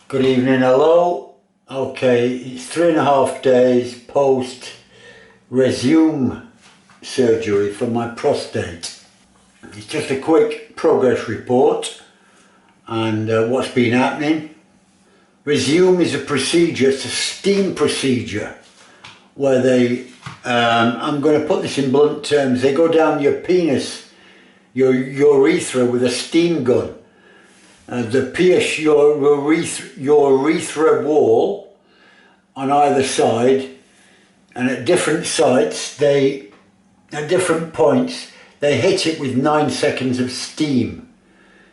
Good evening, hello. Okay, it's 3.5 days post Rezum surgery for my prostate. It's just a quick progress report and what's been happening. Rezum is a procedure, it's a steam procedure where they, I'm going to put this in blunt terms, they go down your penis, your urethra with a steam gun. They pierce your urethra wall on either side, and at different sites, at different points, they hit it with 9 seconds of steam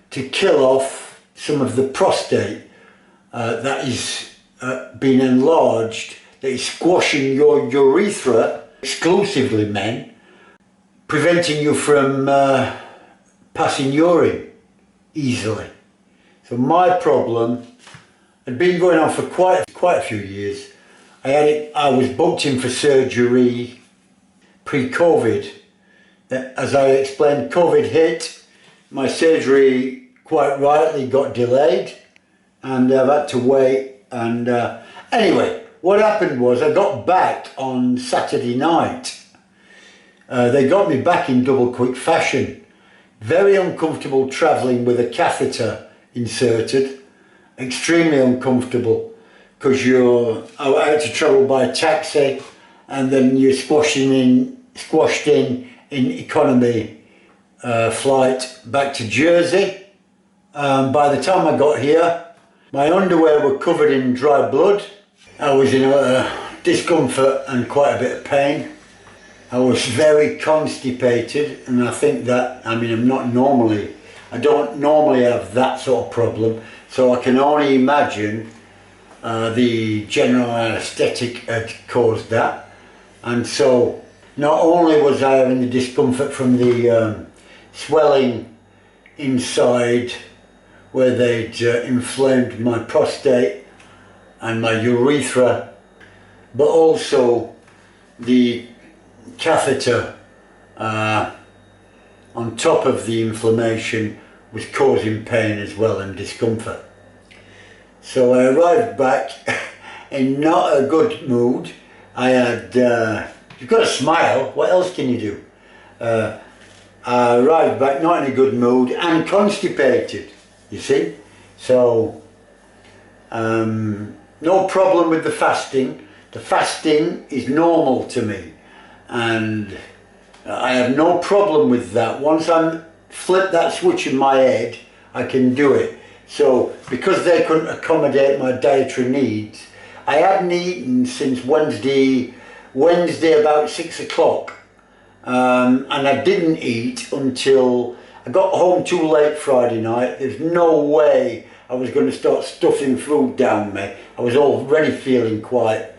to kill off some of the prostate that is being enlarged, that is squashing your urethra, exclusively men, preventing you from passing urine easily. So my problem had been going on for quite a few years. I was booked in for surgery pre-COVID. As I explained, COVID hit, my surgery quite rightly got delayed and I've had to wait. And anyway, what happened was I got back on Saturday night. They got me back in double quick fashion. Very uncomfortable travelling with a catheter inserted, extremely uncomfortable because I had to travel by taxi and then you're squashed in economy flight back to Jersey. By the time I got here, my underwear were covered in dry blood. I was in discomfort and quite a bit of pain. I was very constipated, and I think that, I don't normally have that sort of problem, so I can only imagine the general anaesthetic had caused that. And so not only was I having the discomfort from the swelling inside where they'd inflamed my prostate and my urethra, but also the catheter on top of the inflammation was causing pain as well and discomfort. So I arrived back in not a good mood. I had, you've got to smile, what else can you do? I arrived back not in a good mood and constipated, you see. So, no problem with the fasting. The fasting is normal to me and I have no problem with that. Once I flip that switch in my head, I can do it. So because they couldn't accommodate my dietary needs, I hadn't eaten since Wednesday about 6 o'clock. And I didn't eat until I got home too late Friday night. There's no way I was going to start stuffing food down me. I was already feeling quite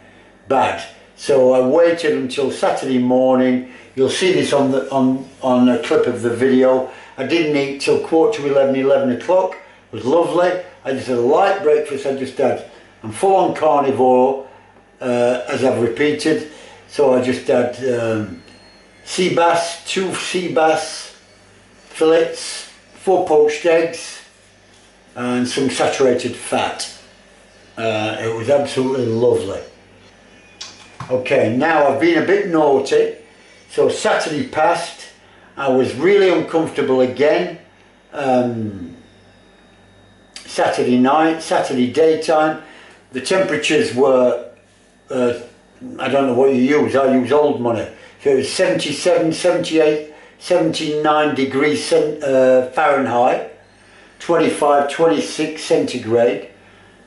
bad. So I waited until Saturday morning. You'll see this on a clip of the video. I didn't eat till 11:15, 11 o'clock. It was lovely. I just had a light breakfast. I'm full on carnivore, as I've repeated. So I just had sea bass, 2 sea bass fillets, 4 poached eggs, and some saturated fat. It was absolutely lovely. Okay, now I've been a bit naughty. So Saturday passed, I was really uncomfortable again. Saturday night, Saturday daytime, the temperatures were, I don't know what you use, I use old money. So it was 77, 78, 79 degrees Fahrenheit, 25, 26 centigrade.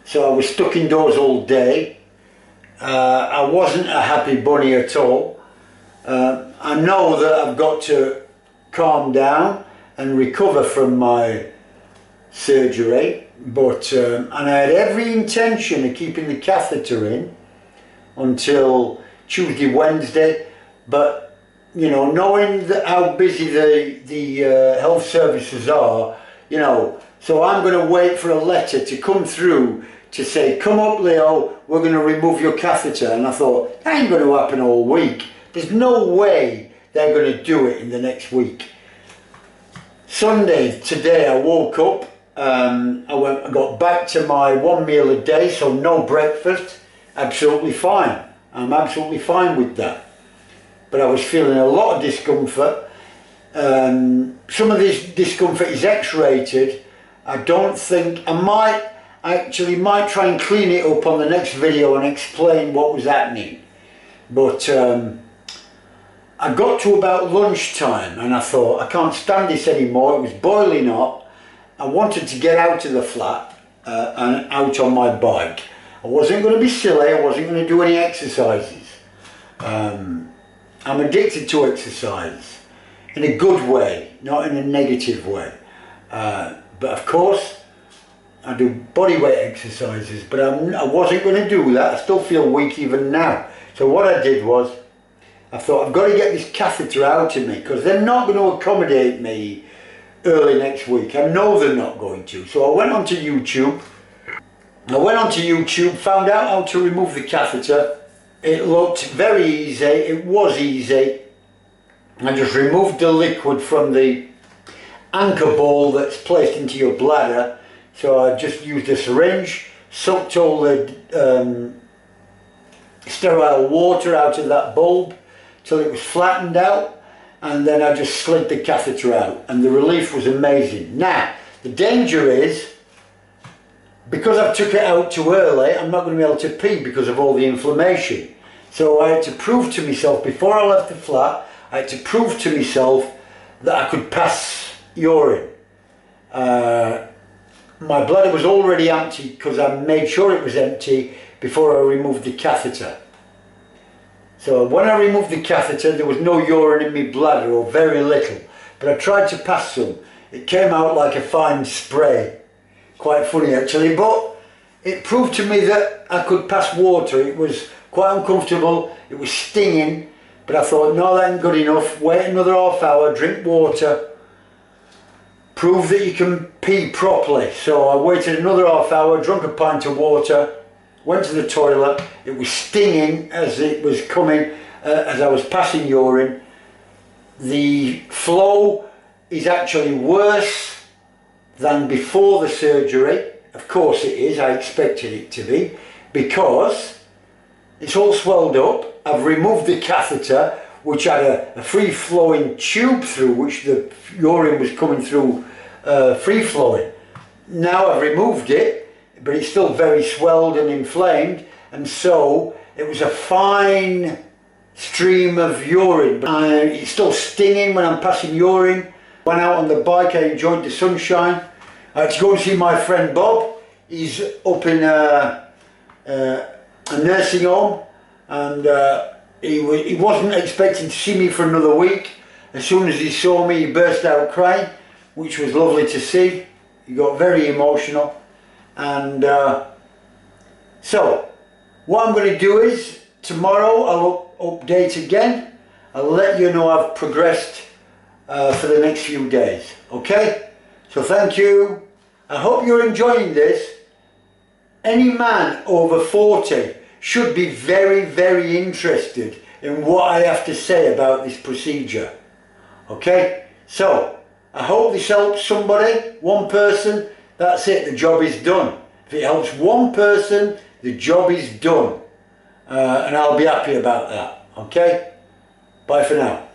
So I was stuck indoors all day. I wasn't a happy bunny at all. I know that I've got to calm down and recover from my surgery, but and I had every intention of keeping the catheter in until Tuesday, Wednesday, but you know, knowing how busy the health services are, you know, so I'm going to wait for a letter to come through to say, come up Leo, we're going to remove your catheter. And I thought, that ain't going to happen all week. There's no way they're going to do it in the next week. Sunday, today, I woke up I got back to my 1 meal a day, so no breakfast. Absolutely fine. I'm absolutely fine with that. But I was feeling a lot of discomfort. Some of this discomfort is X-rated. I don't think, I might try and clean it up on the next video and explain what was happening. But I got to about lunchtime and I thought, I can't stand this anymore. It was boiling hot. I wanted to get out of the flat and out on my bike. I wasn't going to be silly, I wasn't going to do any exercises. I'm addicted to exercise, in a good way, not in a negative way. But of course, I do bodyweight exercises, but I wasn't going to do that. I still feel weak even now. So what I did was, I thought I've got to get this catheter out of me, because they're not going to accommodate me early next week. I know they're not going to. So I went onto YouTube. Found out how to remove the catheter. It looked very easy. It was easy. I just removed the liquid from the anchor ball that's placed into your bladder. So I just used a syringe, sucked all the sterile water out of that bulb till it was flattened out, and then I just slid the catheter out, and the relief was amazing. Now, the danger is, because I took it out too early, I'm not going to be able to pee because of all the inflammation. So I had to prove to myself, before I left the flat, I had to prove to myself that I could pass urine. My bladder was already empty because I made sure it was empty before I removed the catheter. So when I removed the catheter, there was no urine in my bladder, or very little. But I tried to pass some. It came out like a fine spray. Quite funny actually, but it proved to me that I could pass water. It was quite uncomfortable, it was stinging, but I thought, no, that ain't good enough. Wait another half hour, drink water, prove that you can pee properly. So I waited another half hour, drank a pint of water, went to the toilet. It was stinging as it was coming, as I was passing urine. The flow is actually worse than before the surgery. Of course it is, I expected it to be, because it's all swelled up. I've removed the catheter, which had a free-flowing tube through which the urine was coming through, free-flowing. Now I've removed it, but it's still very swelled and inflamed, and so it was a fine stream of urine. It's still stinging when I'm passing urine. Went out on the bike, I enjoyed the sunshine. I had to go and see my friend Bob. He's up in a nursing home, and he wasn't expecting to see me for another week. As soon as he saw me, he burst out crying, which was lovely to see. He got very emotional. And so what I'm going to do is, tomorrow I'll update again. I'll let you know I've progressed for the next few days. Okay, so thank you. I hope you're enjoying this. Any man over 40 should be very, very interested in what I have to say about this procedure. Okay, so I hope this helps somebody, one person. That's it, the job is done. If it helps one person, the job is done, and I'll be happy about that. Okay, bye for now.